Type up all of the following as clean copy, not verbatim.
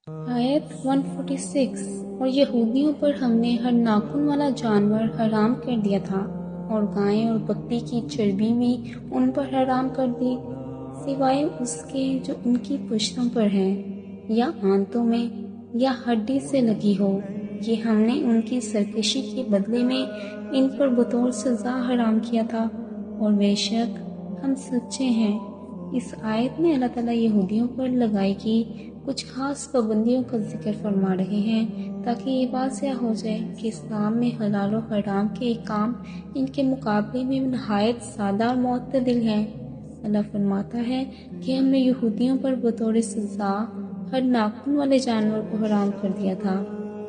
آیت 146 اور یہودیوں پر ہم نے ہر ناخن والا جانور حرام کر دیا تھا اور گائے اور بکری کی چربی بھی ان پر حرام کر دی سوائے اس کے جو ان کی پشتوں پر ہے یا آنتوں میں یا ہڈی سے لگی ہو، یہ ہم نے ان کی سرکشی کے بدلے میں ان پر بطور سزا حرام کیا تھا، اور بے شک ہم سچے ہیں۔ اس آیت میں اللہ تعالیٰ یہودیوں پر لگائی گئی کچھ خاص پابندیوں کا ذکر فرما رہے ہیں تاکہ یہ واضح ہو جائے کہ اسلام میں حلال و حرام کے احکام ان کے مقابلے میں نہایت سادہ اور معتدل ہیں۔ اللہ فرماتا ہے کہ ہم نے یہودیوں پر بطور سزا ہر ناخن والے جانور کو حرام کر دیا تھا،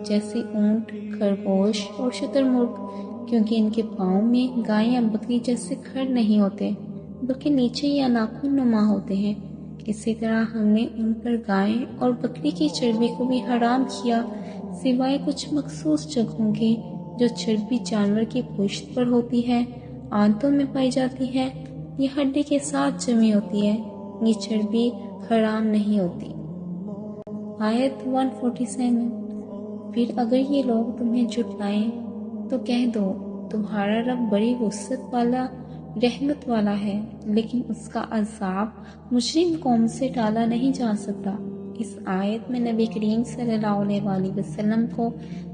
جیسے اونٹ، خرگوش اور شتر مرغ، کیونکہ ان کے پاؤں میں گائے یا بکری جیسے کھر نہیں ہوتے بلکہ نیچے یا ناخن نما ہوتے ہیں۔ اسی طرح ہم نے ان پر گائے اور بکری کی چربی کو بھی حرام کیا سوائے کچھ مخصوص جگہوں کے جو چربی جانور کی پشت پر ہوتی ہے، آنتوں میں پائی جاتی ہے یا ہڈی کے ساتھ جمی ہوتی ہے، یہ چربی حرام نہیں ہوتی۔ آیت 147 پھر اگر یہ لوگ تمہیں جھٹلائیں تو کہہ دو تمہارا رب بڑی وسعت والا رحمت والا ہے، لیکن اس کا عذاب مجرم قوم سے ٹالا نہیں جا سکتا۔ اس آیت میں نبی کریم صلی اللہ علیہ وآلہ وسلم کو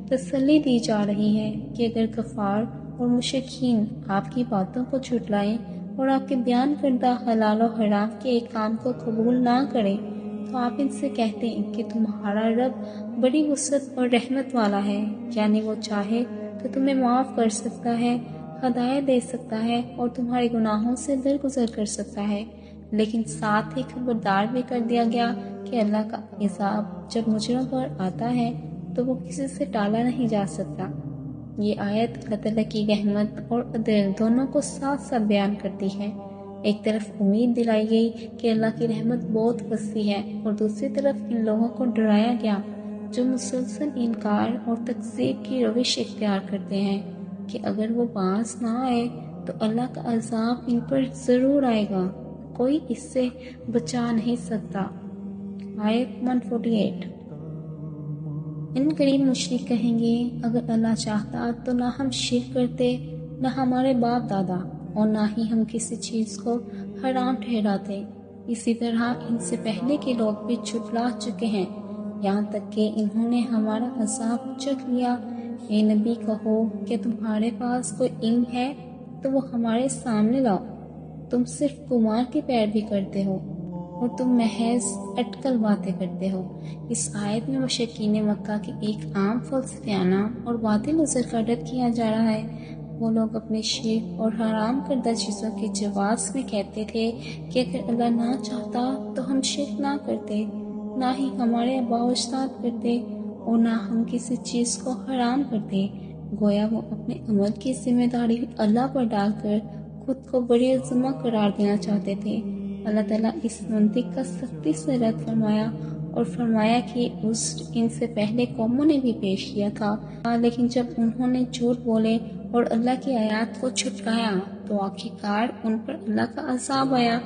تسلی دی جا رہی ہے کہ اگر کفار اور مشرکین آپ کی باتوں کو جھٹلائیں اور آپ کے بیان کردہ حلال و حرام کے احکام کو قبول نہ کریں تو آپ ان سے کہتے ہیں کہ تمہارا رب بڑی وسعت اور رحمت والا ہے، یعنی وہ چاہے تو تمہیں معاف کر سکتا ہے، ہدایت دے سکتا ہے اور تمہارے گناہوں سے درگزر کر سکتا ہے، لیکن ساتھ ہی خبردار بھی کر دیا گیا کہ اللہ کا عذاب جب مجرموں پر آتا ہے تو وہ کسی سے ٹالا نہیں جا سکتا۔ یہ آیت اللہ تعالیٰ کی رحمت اور عدل دونوں کو ساتھ ساتھ بیان کرتی ہے۔ ایک طرف امید دلائی گئی کہ اللہ کی رحمت بہت وسیع ہے، اور دوسری طرف ان لوگوں کو ڈرایا گیا جو مسلسل انکار اور تکذیب کی روش اختیار کرتے ہیں کہ اگر وہ باز نہ آئے تو اللہ کا عذاب ان پر ضرور آئے گا، کوئی اس سے بچا نہیں سکتا۔ آیت 148 ان قریب مشرک کہیں گے اگر اللہ چاہتا تو نہ ہم شرک کرتے، نہ ہمارے باپ دادا، اور نہ ہی ہم کسی چیز کو حرام ٹھہراتے۔ اسی طرح ان سے پہلے کے لوگ بھی جھٹلا چکے ہیں، یہاں تک کہ انہوں نے ہمارا عذاب چکھ لیا۔ اے نبی کہو کہ تمہارے پاس کوئی علم ہے تو وہ ہمارے سامنے لاؤ، تم صرف گمان کی پیروی کرتے ہو اور تم محض اٹکل باتیں کرتے ہو۔ اس آیت میں مشرکین مکہ کی ایک عام فلسفیانہ اور باطل نظر کا رد کیا جا رہا ہے۔ وہ لوگ اپنے شرک اور حرام کردہ چیزوں کے جواز میں کہتے تھے کہ اگر اللہ نہ چاہتا تو ہم شرک نہ کرتے، نہ ہی ہمارے آباء و اجداد کرتے، اور نہ ہم کسی چیز کو حرام کرتے۔ گویا وہ اپنے عمل کی ذمہ داری اللہ پر ڈال کر خود کو بڑی عظمہ قرار دینا چاہتے تھے۔ اللہ تعالیٰ اس منطق کا سختی سے رد فرمایا اور فرمایا کہ ان سے پہلے قوموں نے بھی پیش کیا تھا، لیکن جب انہوں نے جھوٹ بولے اور اللہ کی آیات کو جھٹلایا تو آخرکار ان پر اللہ کا عذاب آیا۔